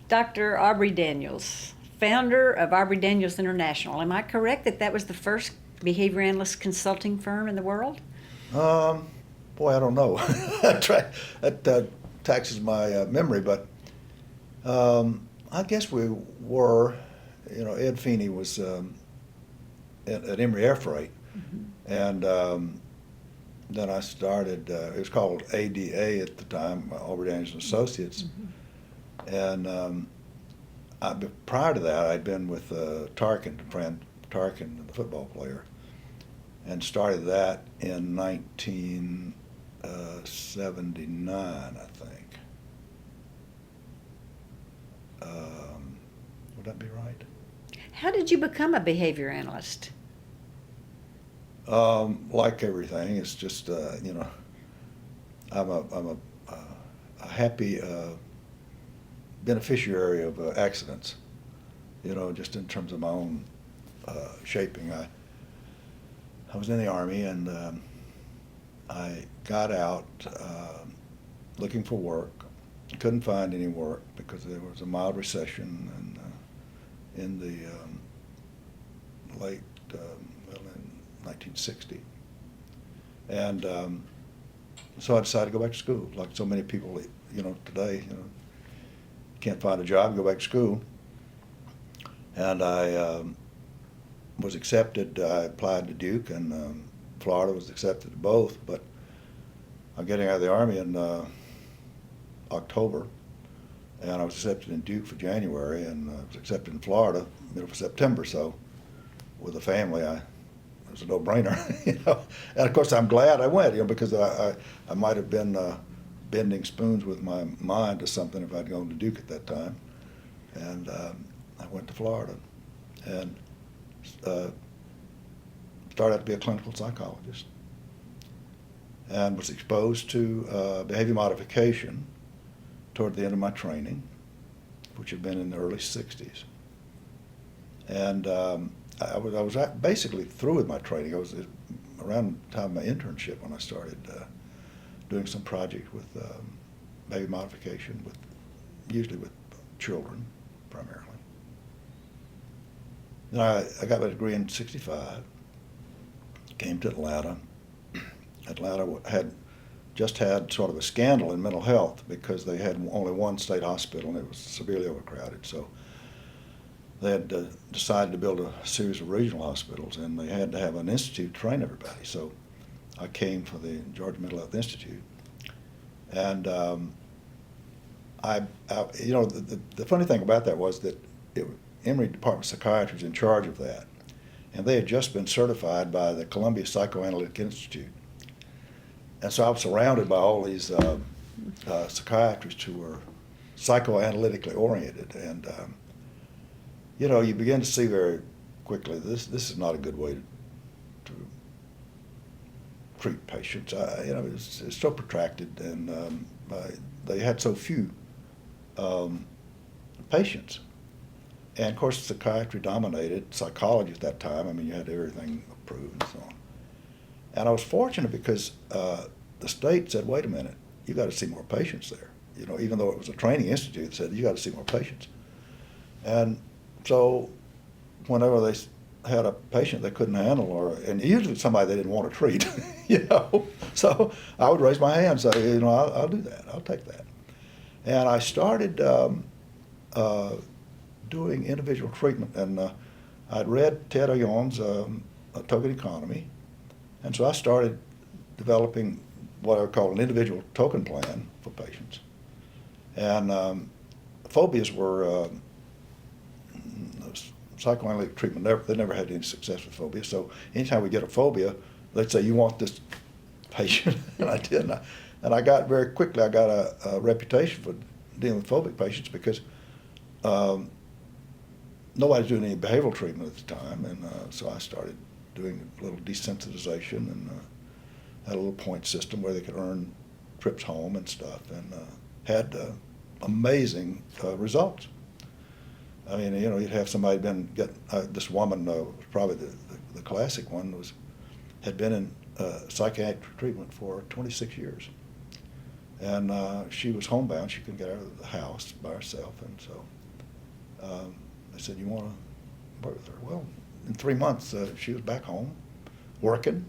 Dr. Aubrey Daniels, founder of Aubrey Daniels International. Am I correct that that was the first behavior analyst consulting firm in the world? Um, Boy, I don't know. That taxes my memory, but I guess we were. Ed Feeney was at Emory Air Freight, and then I started. It was called ADA at the time, Aubrey Daniels and Associates, and prior to that, I'd been with Tarkin, Fran Tarkin, the football player, and started that in 1979, I think. Would that be right? How did you become a behavior analyst? Like everything, it's just I'm a happy beneficiary of accidents. Just in terms of my own shaping. I was in the Army, and I got out looking for work. Couldn't find any work because there was a mild recession in the late, in 1960. And so I decided to go back to school. Like so many people, today, can't find a job, go back to school. And I was accepted. I applied to Duke, and Florida was accepted to both. But I'm getting out of the Army in October, and I was accepted in Duke for January, and I was accepted in Florida middle of September. So, with a family, it was a no-brainer, And of course, I'm glad I went, because I might have been bending spoons with my mind to something if I'd gone to Duke at that time, and I went to Florida, and started out to be a clinical psychologist, and was exposed to behavior modification toward the end of my training, which had been in the early 60s. And I was basically through with my training. I was around the time of my internship when I started doing some project with behavior modification, usually with children primarily. Then I got my degree in '65, came to Atlanta. Atlanta had just had sort of a scandal in mental health because they had only one state hospital and it was severely overcrowded. So they had decided to build a series of regional hospitals, and they had to have an institute to train everybody. So I came for the Georgia Mental Health Institute, and the funny thing about that was that Emory Department of Psychiatry was in charge of that, and they had just been certified by the Columbia Psychoanalytic Institute. And so I was surrounded by all these psychiatrists who were psychoanalytically oriented, and you begin to see very quickly this is not a good way to treat patients. It's so protracted, and they had so few patients. And of course, psychiatry dominated psychology at that time. I mean, you had everything approved and so on. And I was fortunate because the state said, wait a minute, you got to see more patients there. Even though it was a training institute, they said, you got to see more patients. And so whenever they had a patient they couldn't handle, and usually somebody they didn't want to treat, so I would raise my hand and say, I'll do that, I'll take that. And I started doing individual treatment, and I'd read Ted O'Young's Token Economy, and so I started developing what I would call an individual token plan for patients. And phobias were psychoanalytic treatment. They never had any success with phobias. So anytime we get a phobia, they'd say, you want this patient, and I did. And I got very quickly, I got a reputation for dealing with phobic patients because nobody's doing any behavioral treatment at the time, and so I started doing a little desensitization, and had a little point system where they could earn trips home and stuff, and had amazing results. I mean, you'd have somebody this woman, probably the classic one, had been in psychiatric treatment for 26 years. And she was homebound. She couldn't get out of the house by herself. And so they said, you want to work with her? Well, in 3 months, she was back home, working,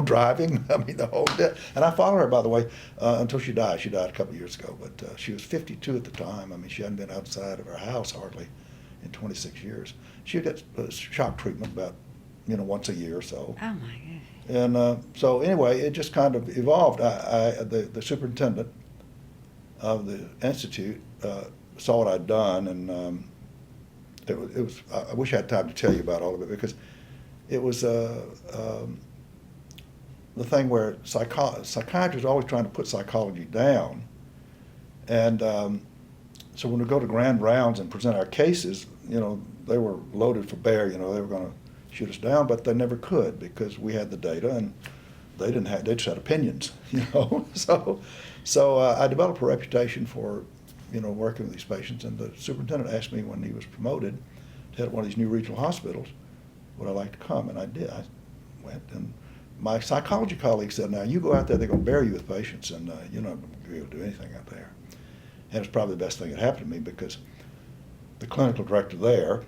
driving. I mean, the whole day. And I followed her, by the way, until she died. She died a couple of years ago. But she was 52 at the time. I mean, she hadn't been outside of her house hardly in 26 years. She would get shock treatment about, once a year or so. Oh, my goodness. And so anyway, it just kind of evolved. The superintendent of the institute saw what I'd done, and it was. I wish I had time to tell you about all of it, because it was the thing where psychiatrists are always trying to put psychology down, and so when we go to grand rounds and present our cases, they were loaded for bear. They were going to shoot us down, but they never could, because we had the data, and they didn't have. They just had opinions, So I developed a reputation for, working with these patients. And the superintendent asked me when he was promoted to head one of these new regional hospitals, would I like to come? And I did. I went, and my psychology colleague said, "Now you go out there, they're going to bury you with patients, and you're not going to be able to do anything out there." And it's probably the best thing that happened to me, because the clinical director there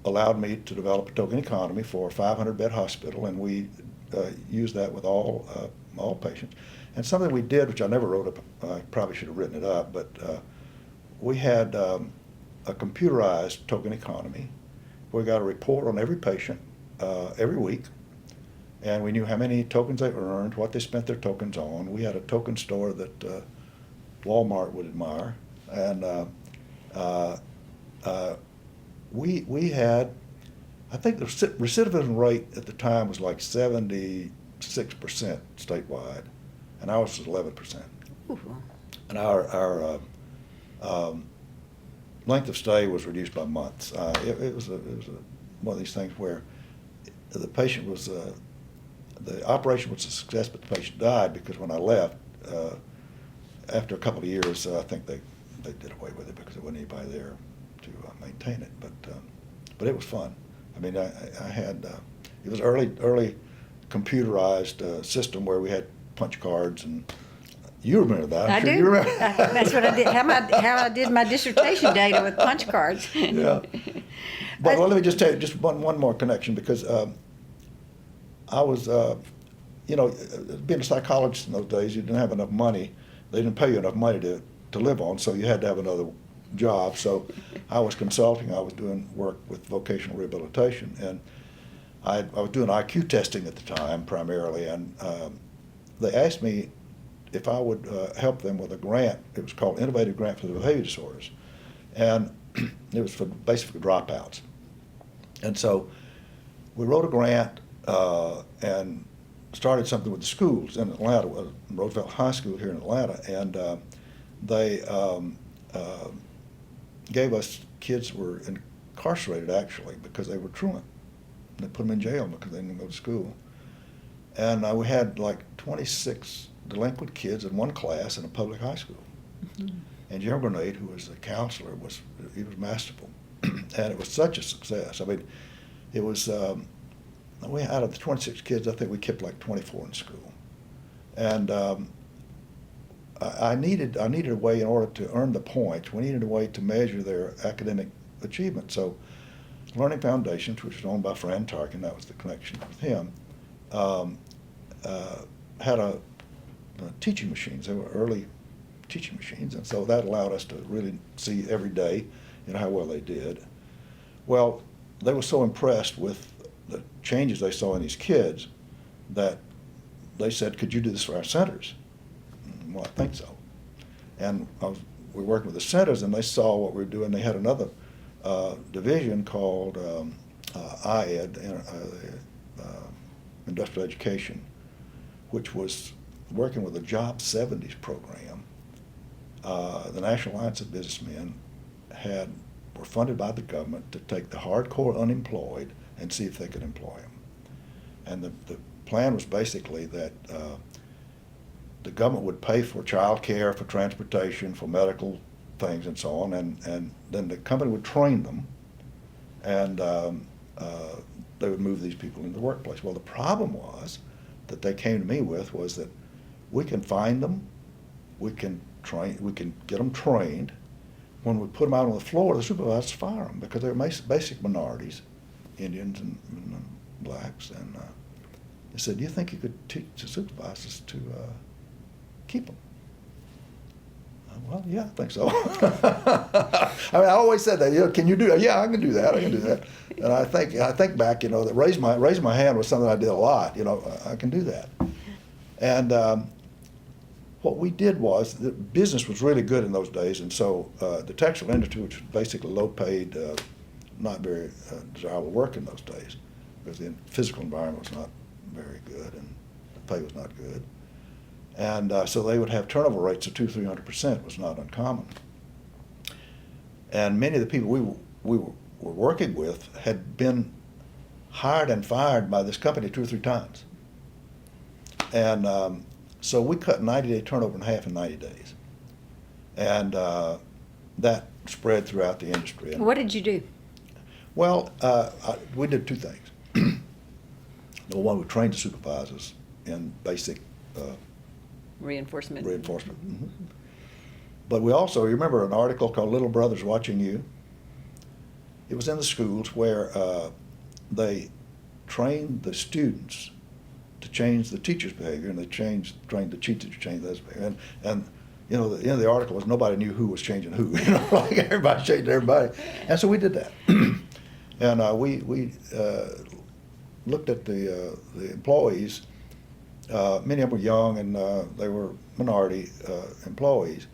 allowed me to develop a token economy for a 500-bed hospital, and we used that with all patients. And something we did, which I never wrote up, I probably should have written it up, but we had a computerized token economy. We got a report on every patient every week, and we knew how many tokens they earned, what they spent their tokens on. We had a token store that Walmart would admire, and we had, I think the recidivism rate at the time was like 76% statewide, and ours was 11%. Ooh. And our length of stay was reduced by months. It was one of these things where the patient was, the operation was a success, but the patient died, because when I left, after a couple of years, I think they did away with it, because there wasn't anybody there to maintain it. But it was fun. I mean, I had, it was early computerized system where we had punch cards, and you remember that. I I'm sure do. you remember. That's what I did. How I did my dissertation data with punch cards. Yeah. But well, let me just tell you just one more connection, because I was, being a psychologist in those days, you didn't have enough money. They didn't pay you enough money to live on, so you had to have another job. So I was consulting. I was doing work with vocational rehabilitation, and I was doing IQ testing at the time primarily, and they asked me if I would help them with a grant. It was called Innovative Grant for the Behavior Disorders, and it was for basically dropouts. And so we wrote a grant and started something with the schools in Atlanta, Roosevelt High School here in Atlanta, and they gave us kids who were incarcerated, actually, because they were truant. They put them in jail because they didn't go to school. And we had like 26 delinquent kids in one class in a public high school. Mm-hmm. And Jim Grenade, who was the counselor, was masterful. And it was such a success. I mean, it was, out of the 26 kids, I think we kept like 24 in school. And I needed a way, in order to earn the points, we needed a way to measure their academic achievement. So Learning Foundations, which was owned by Fran Tarkin, that was the connection with him, had teaching machines. They were early teaching machines, and so that allowed us to really see every day, how well they did. Well, they were so impressed with the changes they saw in these kids that they said, "Could you do this for our centers?" Well, I think so. And we were working with the centers, and they saw what we were doing. They had another division called IED, Industrial Education, which was working with the Job 70s program. The National Alliance of Businessmen were funded by the government to take the hardcore unemployed and see if they could employ them. And the plan was basically that the government would pay for child care, for transportation, for medical things and so on, and then the company would train them, and they would move these people into the workplace. Well, the problem that they came to me with was that we can find them, we can get them trained. When we put them out on the floor, the supervisors fire them because they're basic minorities, Indians and blacks. And they said, "Do you think you could teach the supervisors to keep them?" Well, yeah, I think so. I mean, I always said that. Can you do that? Yeah, I can do that. I can do that. And I think back, that raise my hand was something I did a lot. I can do that. And what we did was, the business was really good in those days, and so the textile industry, which was basically low-paid, not very desirable work in those days, because the physical environment was not very good and the pay was not good. And so they would have turnover rates of 200-300%, was not uncommon. And many of the people we were working with had been hired and fired by this company 2 or 3 times. And so we cut 90-day turnover in half in 90 days. And that spread throughout the industry. And, What did you do? well, we did 2 things. Number one, we trained the supervisors in basic Reinforcement. reinforcement. Mm-hmm. But we also, you remember an article called Little Brothers Watching You? It was in the schools where they trained the students to change the teacher's behavior, and they trained the teachers to change those behavior. And the end of the article was nobody knew who was changing who. Like everybody changed everybody. And so we did that. And we looked at the employees. Many of them were young, and they were minority employees.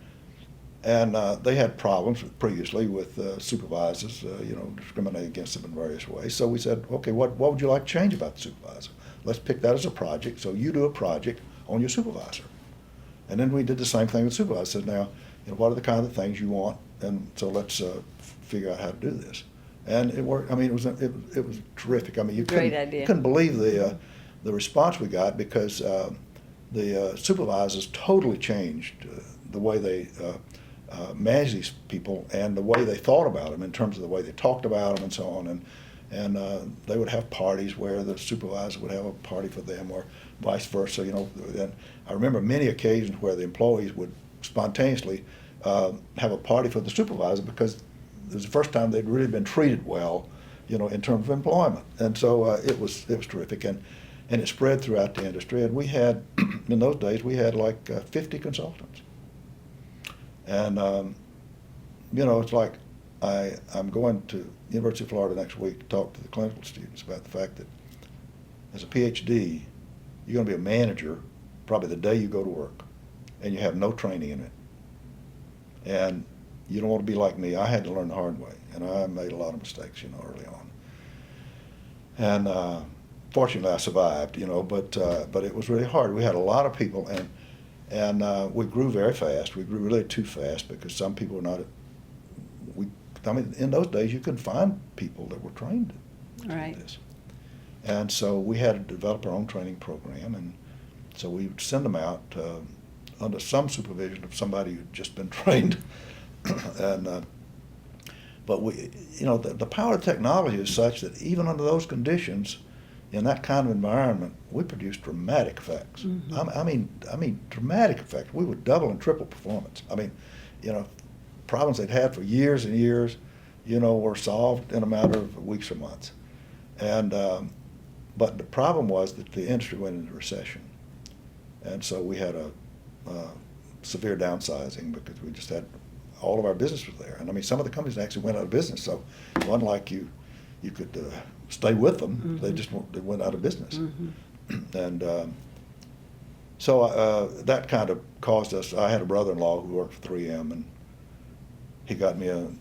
And they had problems previously with supervisors, discriminating against them in various ways. So we said, okay, what would you like to change about the supervisor? Let's pick that as a project. So you do a project on your supervisor. And then we did the same thing with the supervisor. Said, now, what are the kind of things you want? And so let's figure out how to do this. And it worked. I mean, it was terrific. I mean, you couldn't believe the response we got, because the supervisors totally changed the way they managed these people and the way they thought about them, in terms of the way they talked about them and so on. And they would have parties where the supervisor would have a party for them, or vice versa. And I remember many occasions where the employees would spontaneously have a party for the supervisor, because it was the first time they'd really been treated well, in terms of employment. And so it was terrific, and it spread throughout the industry. And we had, in those days, we had like 50 consultants. And it's like I'm going to University of Florida next week to talk to the clinical students about the fact that as a PhD, you're going to be a manager probably the day you go to work, and you have no training in it. And you don't want to be like me. I had to learn the hard way, and I made a lot of mistakes, early on. And fortunately, I survived, but it was really hard. We had a lot of people, and we grew very fast. We grew really too fast, because some people were not. In those days, you couldn't find people that were trained to do this. And so we had to develop our own training program, and so we would send them out under some supervision of somebody who'd just been trained. And but the power of technology is such that even under those conditions, in that kind of environment, we produced dramatic effects. Mm-hmm. I mean dramatic effects. We would double and triple performance. Problems they'd had for years and years, were solved in a matter of weeks or months. And but the problem was that the industry went into recession, and so we had a severe downsizing, because we just had all of our business was there. And some of the companies actually went out of business. So it wasn't like you could stay with them. Mm-hmm. They went out of business. Mm-hmm. And so that kind of caused us. I had a brother-in-law who worked for 3M, and he got me an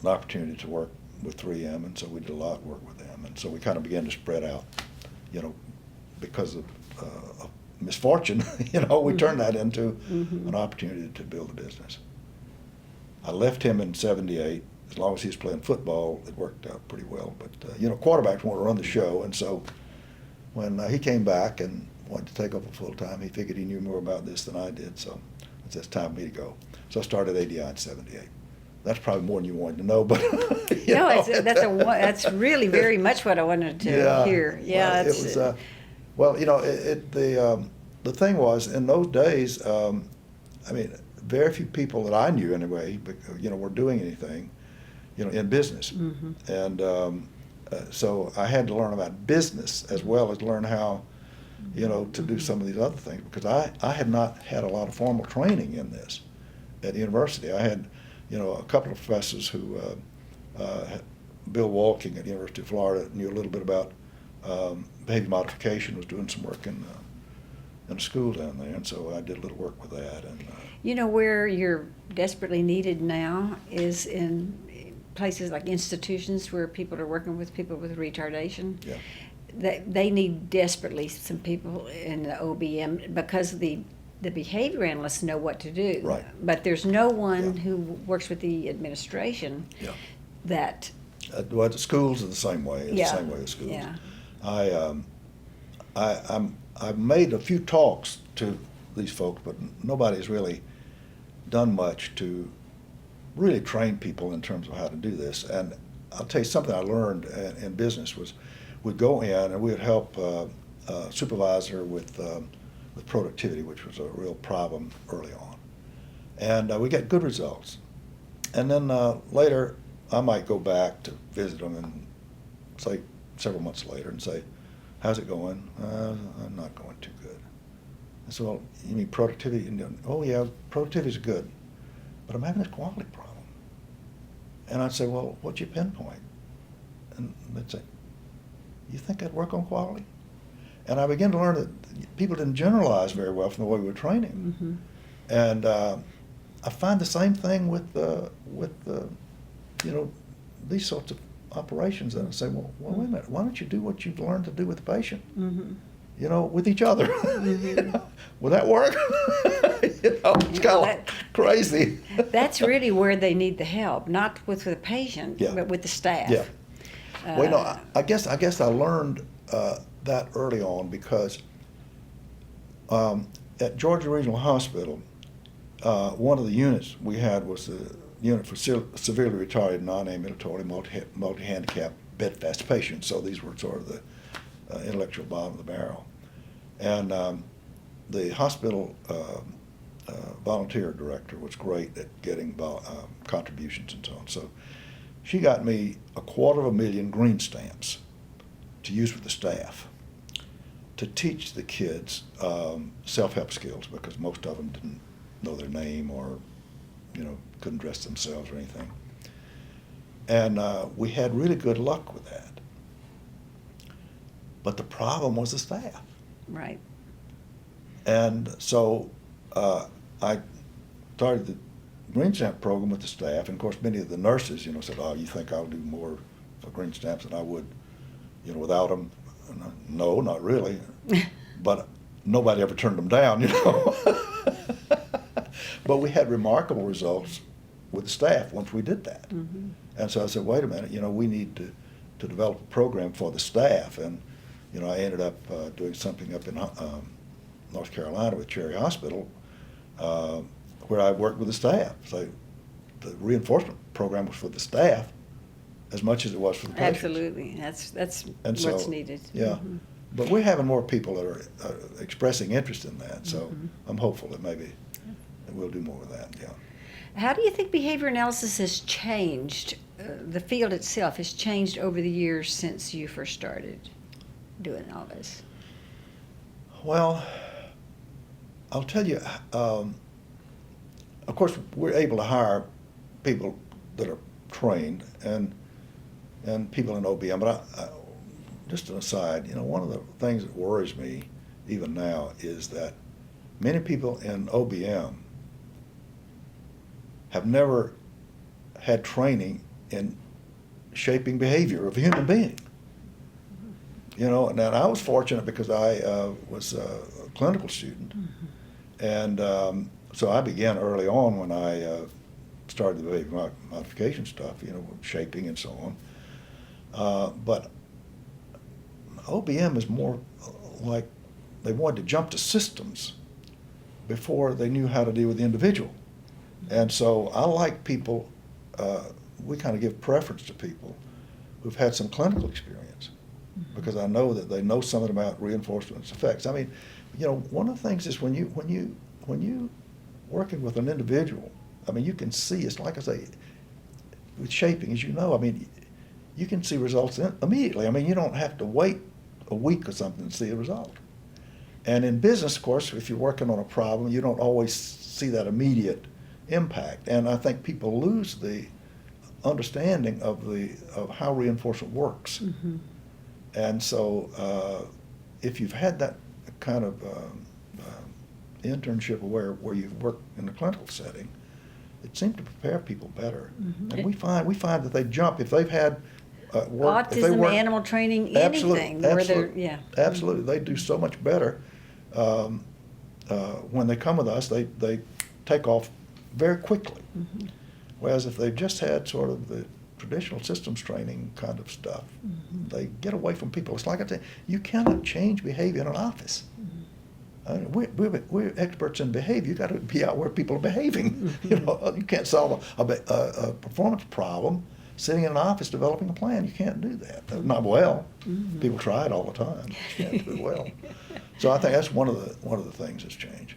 opportunity to work with 3M, and so we did a lot of work with them. And so we kind of began to spread out, because of misfortune, we turned that into an opportunity to build a business. I left him in '78. As long as he was playing football, it worked out pretty well. But, quarterbacks want to run the show, and so when he came back and wanted to take over full time, he figured he knew more about this than I did, so it's time for me to go. So I started ADI in '78. That's probably more than you wanted to know, but that's really very much what I wanted to hear. Yeah, well, it was. the thing was, in those days, I mean, very few people that I knew anyway, were doing anything, in business. Mm-hmm. And so I had to learn about business as well as learn how, to do some of these other things, because I had not had a lot of formal training in this at the university. I had, a couple of professors who, Bill Walking at the University of Florida knew a little bit about behavior modification, was doing some work in a school down there, and so I did a little work with that. And Where you're desperately needed now is in places like institutions where people are working with people with retardation. yeah, They need desperately some people in the OBM, because the behavior analysts know what to do. Right. But there's no one Yeah. who works with the administration yeah. that. Well, the schools are the same way. It's Yeah. the same way as schools. Yeah. I've made a few talks to these folks, but nobody's really done much to really train people in terms of how to do this. And I'll tell you something I learned in business was we'd go in and we'd help a supervisor with productivity, which was a real problem early on. And we get good results. And then later, I might go back to visit them and say several months later and say, "How's it going?" "I'm not going too good." I said, "Well, you mean productivity?" And, "Oh yeah, productivity's good, but I'm having this quality problem." And I'd say, "Well, what'd you pinpoint?" And they'd say, "You think I'd work on quality?" And I began to learn that people didn't generalize very well from the way we were training. Mm-hmm. And I find the same thing with these sorts of operations. And I say, well, wait a minute, why don't you do what you've learned to do with the patient? Mm-hmm. With each other. Mm-hmm. Will that work? It's kind of crazy. That's really where they need the help, not with the patient, Yeah. but with the staff. Yeah. Well, I guess I learned that early on because at Georgia Regional Hospital, one of the units we had was the unit for severely retarded, non-ambulatory, multi-handicapped, bedfast patients. So these were sort of the intellectual bottom of the barrel. And the hospital volunteer director was great at getting contributions and so on. So she got me 250,000 green stamps to use with the staff to teach the kids self-help skills, because most of them didn't know their name or couldn't dress themselves or anything. And we had really good luck with that. But the problem was the staff. Right. And so I started the Green Stamp program with the staff, and of course many of the nurses, said, "Oh, you think I'll do more for Green Stamps than I would, without them?" And no, not really. But nobody ever turned them down, But we had remarkable results with the staff once we did that. Mm-hmm. And so I said, wait a minute, we need to develop a program for the staff. And, I ended up doing something up in North Carolina with Cherry Hospital, where I worked with the staff. So the reinforcement program was for the staff as much as it was for the patients. Absolutely. That's And what's so, needed. Yeah. Mm-hmm. But we're having more people that are expressing interest in that. So Mm-hmm. I'm hopeful that maybe we'll do more of that, yeah. How do you think behavior analysis has changed? The field itself has changed over the years since you first started doing all this. Well, I'll tell you, of course, we're able to hire people that are trained and people in OBM, but just an aside, one of the things that worries me even now is that many people in OBM have never had training in shaping behavior of a human being. And I was fortunate because I was a clinical student. Mm-hmm. And so I began early on when I started the behavior modification stuff, shaping and so on. But OBM is more like they wanted to jump to systems before they knew how to deal with the individual. And so I like people, we kind of give preference to people who've had some clinical experience because I know that they know something about reinforcement's effects. I mean, one of the things is when you working with an individual, I mean, you can see, it's like I say, with shaping, as you know, I mean, you can see results immediately. I mean, you don't have to wait a week or something to see a result. And in business, of course, if you're working on a problem, you don't always see that immediate impact. And I think people lose the understanding of how reinforcement works. Mm-hmm. And so if you've had that kind of internship where you've worked in a clinical setting, it seemed to prepare people better. Mm-hmm. And we find that they jump if they've had work. If they Autism, work, animal training, absolutely, anything. Where they're, absolutely, yeah. absolutely, they do so much better. When they come with us, they take off very quickly. Mm-hmm. Whereas if they've just had sort of the traditional systems training kind of stuff, Mm-hmm. they get away from people. It's like I say, you cannot change behavior in an office. Mm-hmm. I mean, we're experts in behavior. You got to be out where people are behaving. Mm-hmm. You can't solve a performance problem sitting in an office developing a plan. You can't do that. Not well. Mm-hmm. People try it all the time. You can't do it well. So I think that's one of the things that's changed.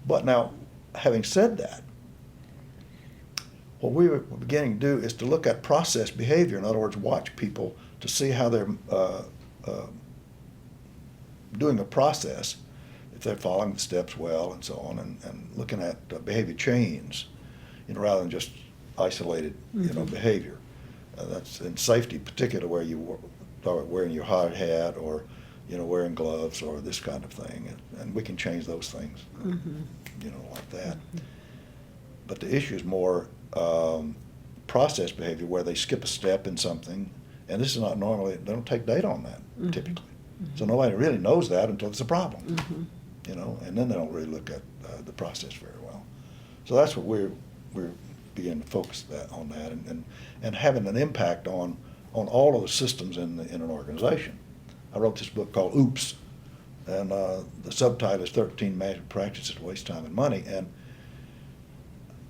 But now, having said that, what we were beginning to do is to look at process behavior. In other words, watch people to see how they're doing a process, if they're following the steps well and so on, and looking at behavior chains, rather than just isolated, Mm-hmm. behavior. That's in safety, particularly where you start wearing your hard hat or, wearing gloves or this kind of thing, and we can change those things, Mm-hmm. like that. Mm-hmm. But the issue is more process behavior, where they skip a step in something, and this is not normally, they don't take data on that Mm-hmm. typically. So nobody really knows that until it's a problem, Mm-hmm. and then they don't really look at the process very well. So that's what we're beginning to focus on that, and having an impact on all of the systems in an organization. I wrote this book called Oops, and the subtitle is 13 Magic Practices to Waste Time and Money. And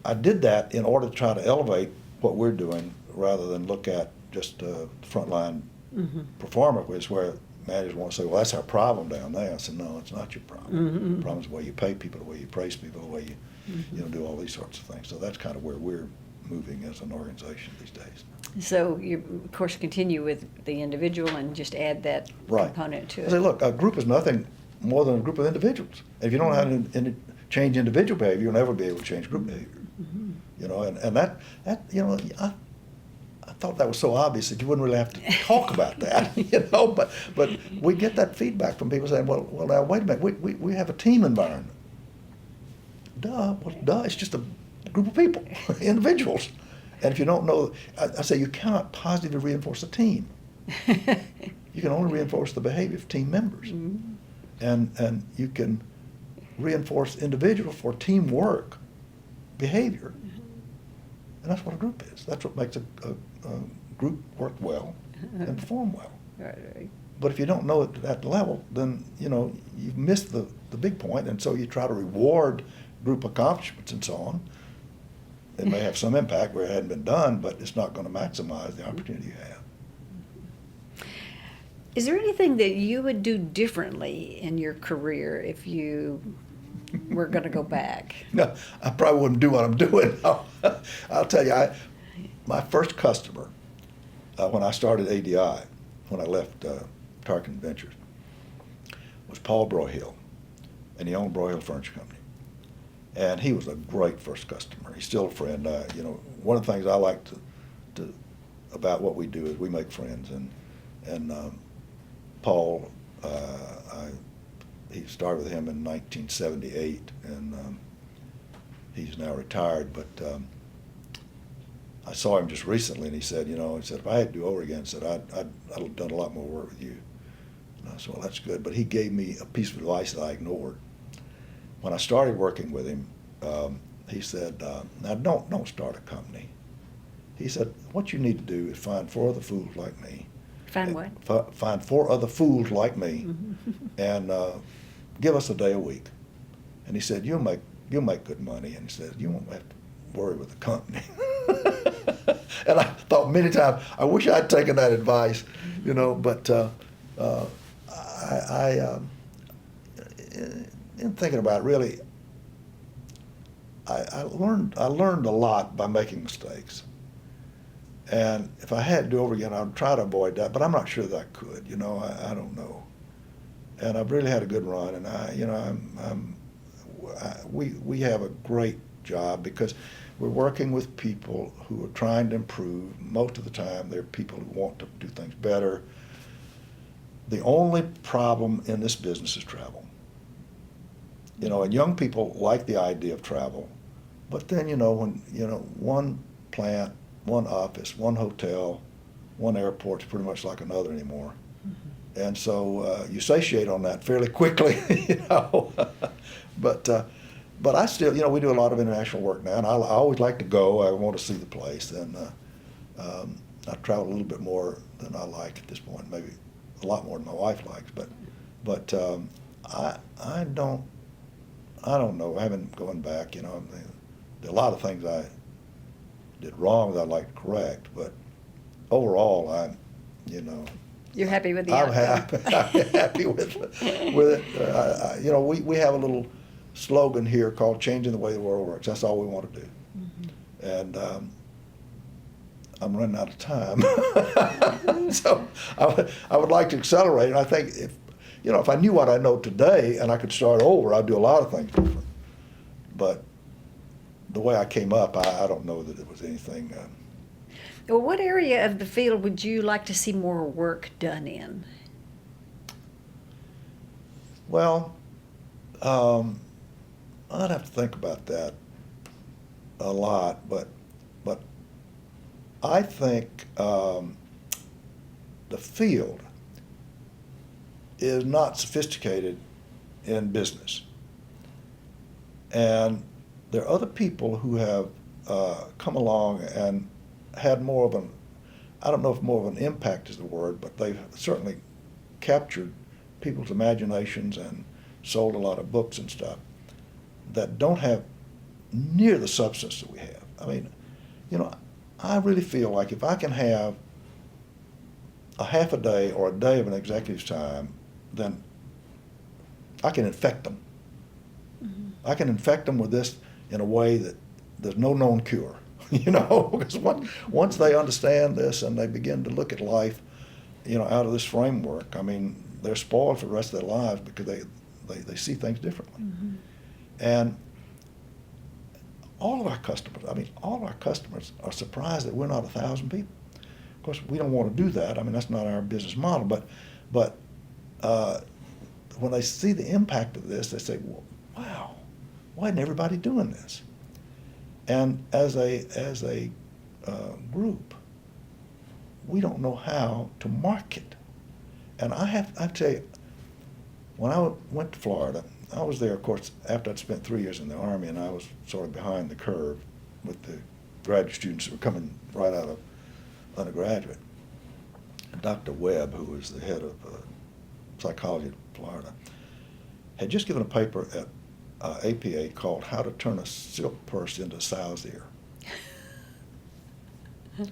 I did that in order to try to elevate what we're doing rather than look at just frontline Mm-hmm. performer, which is where managers want to say, well, that's our problem down there. I said, no, it's not your problem. Mm-hmm. The problem is the way you pay people, the way you praise people, the way you, Mm-hmm. do all these sorts of things. So that's kind of where we're moving as an organization these days. So you, of course, continue with the individual and just add that Right. component to I it. say, look, a group is nothing more than a group of individuals. And if you don't know how to change individual behavior, you'll never be able to change group behavior. Mm-hmm. And that I thought that was so obvious that you wouldn't really have to talk about that, but we get that feedback from people saying, well, now, wait a minute, we have a team environment. Duh, it's just a group of people, individuals. And if you don't know, I say you cannot positively reinforce a team. You can only reinforce the behavior of team members. Mm-hmm. And you can reinforce individual for teamwork behavior. And that's what a group is. That's what makes a group work well and perform well. Right. But if you don't know it at that level, then, you've missed the big point, and so you try to reward group accomplishments and so on. It may have some impact where it hadn't been done, but it's not going to maximize the opportunity you have. Is there anything that you would do differently in your career if you were going to go back? No, I probably wouldn't do what I'm doing. I'll tell you, my first customer, when I started ADI, when I left Tarkin Ventures, was Paul Broyhill, and he owned Broyhill Furniture Company. And he was a great first customer. He's still a friend. One of the things I like to about what we do is we make friends. And Paul, he started with him in 1978, and he's now retired. But I saw him just recently, and he said, if I had to do over again, I'd have done a lot more work with you. And I said, well, that's good. But he gave me a piece of advice that I ignored. When I started working with him, he said, now don't start a company. He said, what you need to do is find 4 other fools like me. Find what? Find 4 other fools like me, Mm-hmm. and give us a day a week. And he said, you'll make good money. And he said, you won't have to worry with the company. And I thought many times, I wish I'd taken that advice, but uh, in thinking about it, really, I learned a lot by making mistakes. And if I had to do it over again, I'd try to avoid that, but I'm not sure that I could. I don't know. And I've really had a good run, and we have a great job because we're working with people who are trying to improve. Most of the time, they're people who want to do things better. The only problem in this business is travel. And young people like the idea of travel, but then, when, one plant, one office, one hotel, one airport's pretty much like another anymore. Mm-hmm. And so you satiate on that fairly quickly, But I still, we do a lot of international work now, and I always like to go. I want to see the place, and I travel a little bit more than I like at this point, maybe a lot more than my wife likes. But I don't know. I haven't gone back. There are a lot of things I did wrong that I'd like to correct, but overall, You're happy with the I'm outcome? happy with it. We have a little slogan here called "Changing the Way the World Works." That's all we want to do. Mm-hmm. And I'm running out of time, so I would like to accelerate. And I think if I knew what I know today and I could start over, I'd do a lot of things different. But the way I came up, I don't know that it was anything. Well, what area of the field would you like to see more work done in? Well, I'd have to think about that a lot, but I think the field is not sophisticated in business. And there are other people who have come along and had more of I don't know if more of an impact is the word, but they've certainly captured people's imaginations and sold a lot of books and stuff that don't have near the substance that we have. I mean, I really feel like if I can have a half a day or a day of an executive's time, then I can infect them. Mm-hmm. I can infect them with this in a way that there's no known cure, because once they understand this and they begin to look at life, out of this framework, I mean, they're spoiled for the rest of their lives because they see things differently. Mm-hmm. And all of our customers are surprised that we're not 1,000 people. Of course, we don't want to do that. I mean, that's not our business model. But when they see the impact of this, they say, well, wow, why isn't everybody doing this? And as a group, we don't know how to market. And I tell you, when I went to Florida, I was there, of course, after I'd spent 3 years in the Army, and I was sort of behind the curve with the graduate students who were coming right out of undergraduate. Dr. Webb, who was the head of psychology at Florida, had just given a paper at APA called "How to Turn a Silk Purse into a Sow's Ear." And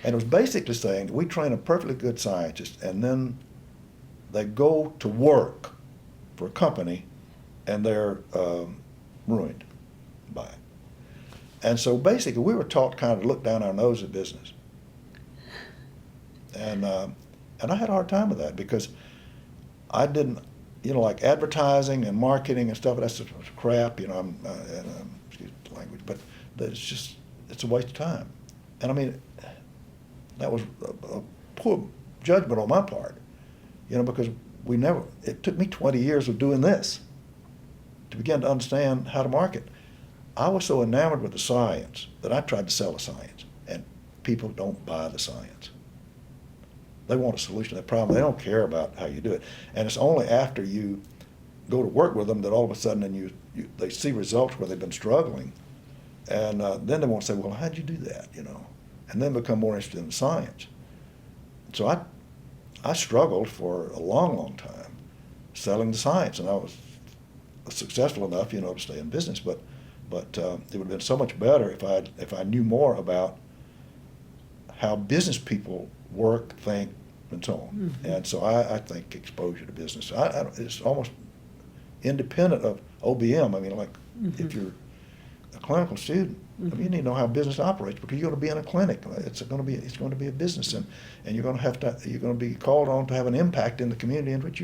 it was basically saying that we train a perfectly good scientist, and then they go to work for a company, and they're ruined by it. And so basically, we were taught kind of to look down our nose at business. And I had a hard time with that because I didn't, like advertising and marketing and stuff, that's just crap, excuse the language, but it's a waste of time. And I mean, that was a poor judgment on my part, because it took me 20 years of doing this to begin to understand how to market. I was so enamored with the science that I tried to sell the science, and people don't buy the science. They want a solution to that problem. They don't care about how you do it. And it's only after you go to work with them that all of a sudden they see results where they've been struggling. And then they want to say, well, how'd you do that, and then become more interested in the science. So I struggled for a long, long time selling the science, and I was successful enough, to stay in business. But it would have been so much better if I knew more about how business people work, think, and so on. Mhm. And so I think exposure to business, it's almost independent of OBM. I mean, like, Mhm. if you're a clinical student, I mean, you Mhm. need to know how business operates, because you're going to be in a clinic. It's going to be a business, and you're going to be called on to have an impact in the community in which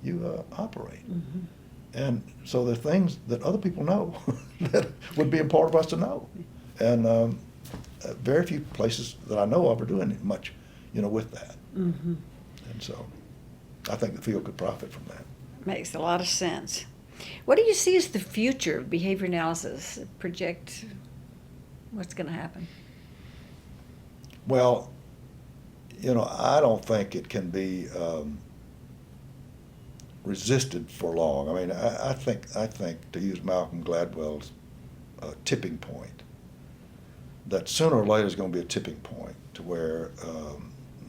you operate. Mhm. And so there are things that other people know that would be important for us to know. And very few places that I know of are doing much, with that. Mhm. And so I think the field could profit from that. Makes a lot of sense. What do you see as the future of behavior analysis? Project what's going to happen? Well, I don't think it can be resisted for long. I mean, I think to use Malcolm Gladwell's tipping point, that sooner or later is going to be a tipping point to where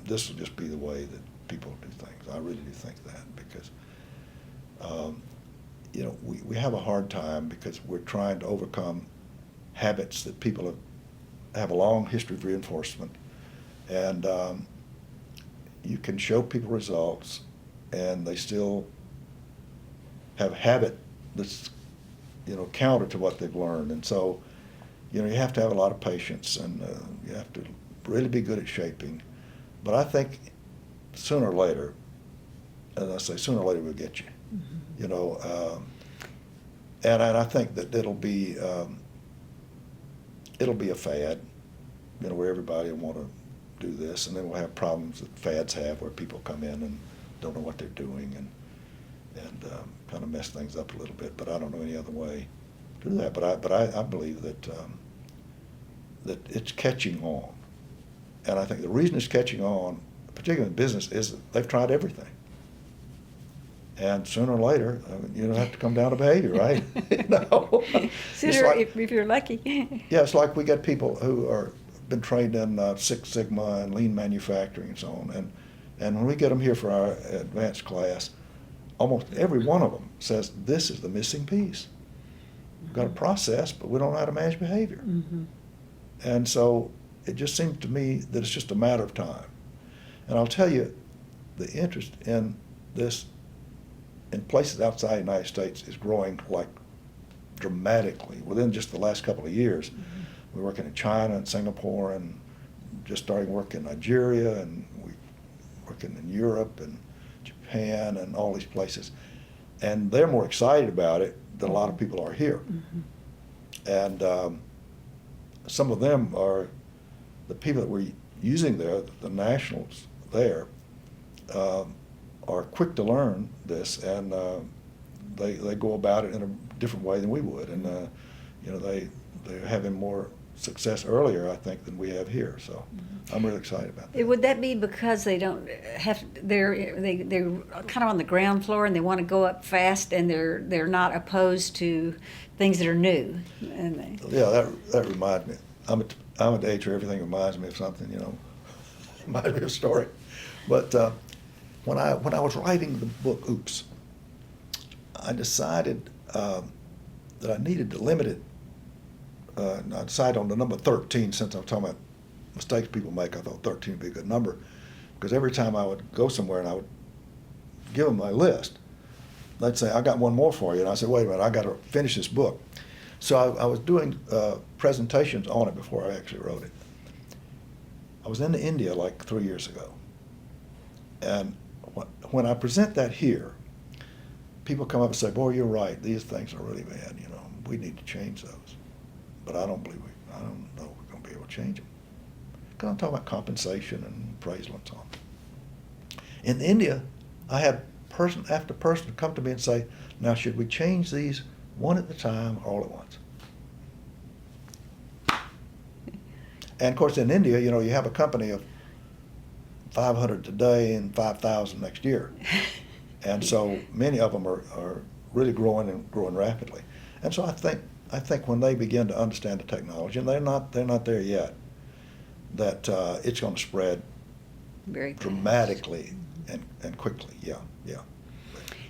this will just be the way that people do things. I really do think that, because we have a hard time because we're trying to overcome habits that people have a long history of reinforcement, and you can show people results, and they still have habit that's counter to what they've learned. And so you have to have a lot of patience, and you have to really be good at shaping. But I think sooner or later, as I say, sooner or later we'll get you. Mhm. And I think that it'll be a fad, where everybody will want to do this, and then we'll have problems that fads have, where people come in and don't know what they're doing, and kind of mess things up a little bit. But I don't know any other way to do that. But I believe that it's catching on, and I think the reason it's catching on, particularly in business, is that they've tried everything. And sooner or later, have to come down to behavior, right? Sooner, Like, if you're lucky. yeah, it's like we got people who are been trained in Six Sigma and lean manufacturing and so on, and when we get them here for our advanced class, almost every one of them says this is the missing piece. We've got a process, but we don't know how to manage behavior. Mhm. And so it just seems to me that it's just a matter of time. And I'll tell you, the interest in this in places outside the United States is growing like dramatically within just the last couple of years. Mhm. We're working in China and Singapore, and just starting work in Nigeria, and we're working in Europe and Japan and all these places. And they're more excited about it than a lot of people are here. Mhm. And some of them are the people that we're using there, the nationals there, are quick to learn this, and they go about it in a different way than we would, and they're having more success earlier, I think, than we have here. So I'm really excited about that. Would that be because they don't have they're kind of on the ground floor and they want to go up fast, and they're not opposed to things that are new? And Yeah, that reminds me. I'm at the age where everything reminds me of something. Reminds me of a story. But when I was writing the book, Oops, I decided that I needed to limit it. I decided on the number 13, since I'm talking about mistakes people make. I thought 13 would be a good number, because every time I would go somewhere and I would give them my list, they'd say, "I got one more for you." And I said, "Wait a minute, I got to finish this book." So I was doing presentations on it before I actually wrote it. I was in India like 3 years ago, and when I present that here, people come up and say, "Boy, you're right. These things are really bad. We need to change those." But I don't know if we're going to be able to change them. Because I'm talking about compensation and appraisal and so on. In India, I had person after person come to me and say, "Now, should we change these one at a time or all at once?" And of course, in India, you have a company of 500 today and 5,000 next year. And so many of them are really growing and growing rapidly. And so I think when they begin to understand the technology, and they're not there yet, that it's going to spread very fast. Dramatically and quickly. Yeah.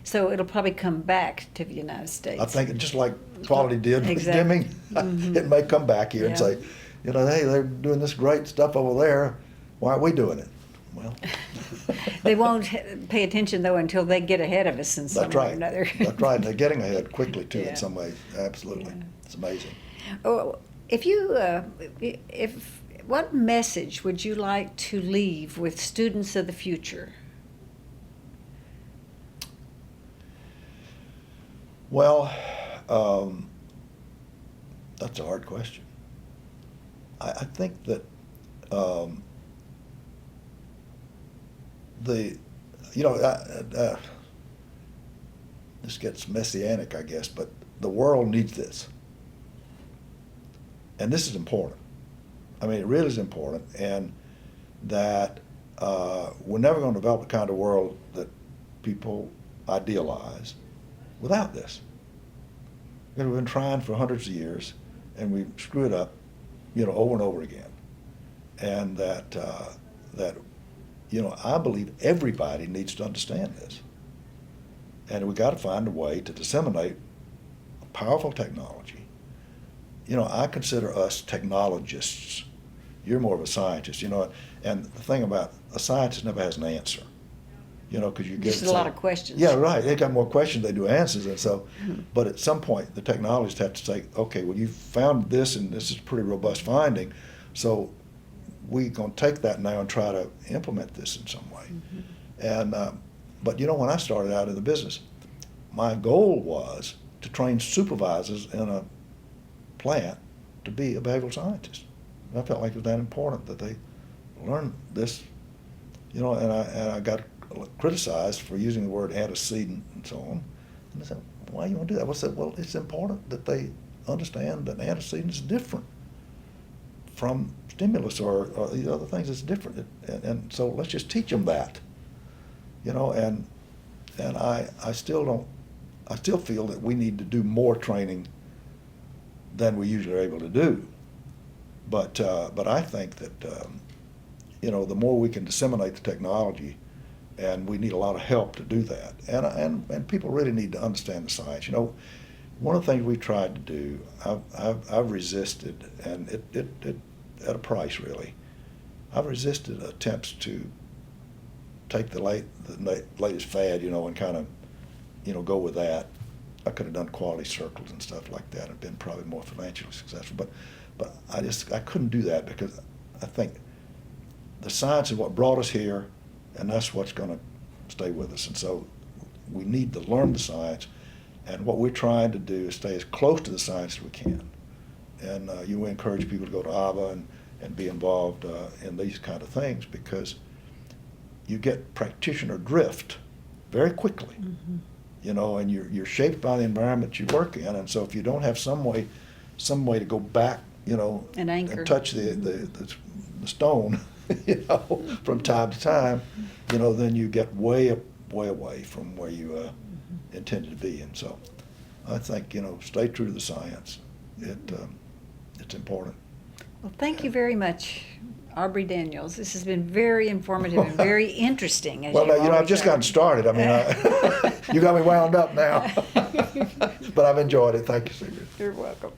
So it'll probably come back to the United States. I think just like quality did with Exactly. dimming, Mhm. it may come back here and Yeah. say, "Hey, they're doing this great stuff over there. Why aren't we doing it?" Well, They won't pay attention, though, until they get ahead of us in some That's way or right. another. That's right. And they're getting ahead quickly too Yeah. in some ways. Absolutely. Yeah. It's amazing. Oh, if you, what message would you like to leave with students of the future? Well, that's a hard question. I think that this gets messianic, I guess, but the world needs this. And this is important. I mean, it really is important, and that we're never going to develop the kind of world that people idealize without this. Because we've been trying for hundreds of years, and we screw it up, over and over again. And that I believe everybody needs to understand this. And we got to find a way to disseminate powerful technology. I consider us technologists. You're more of a scientist, and the thing about a scientist never has an answer, because you get Just a lot of questions. Yeah, right. They got more questions they do answers, and so. But at some point, the technologists have to say, okay, well, you found this, and this is a pretty robust finding, so we're going to take that now and try to implement this in some way. And but when I started out in the business, my goal was to train supervisors in a plant to be a behavioral scientist. And I felt like it was that important that they learn this, and I got criticized for using the word antecedent and so on. And I said, why do you want to do that? I said, well, it's important that they understand that antecedent is different from stimulus or these other things. It's different. And so let's just teach them that, and I still feel that we need to do more training than we usually are able to do. But I think that, the more we can disseminate the technology, and we need a lot of help to do that. And people really need to understand the science. One of the things we tried to do, I've resisted, and it at a price really. I've resisted attempts to take the latest fad, and kind of, go with that. I could have done quality circles and stuff like that and been probably more financially successful. But I couldn't do that because I think the science is what brought us here, and that's what's going to stay with us. And so we need to learn the science, and what we're trying to do is stay as close to the science as we can. And you encourage people to go to ABBA and be involved in these kind of things, because you get practitioner drift very quickly. And you're shaped by the environment you work in, and so if you don't have some way to go back, An anchor. and touch the stone, from time to time, then you get way away from where you intended to be. And so I think, stay true to the science. It's important. Well, thank you very much, Aubrey Daniels. This has been very informative and very interesting. As Well, you I've always just are. gotten started. I mean, you got me wound up now. But I've enjoyed it. Thank you, Sigrid. You're welcome.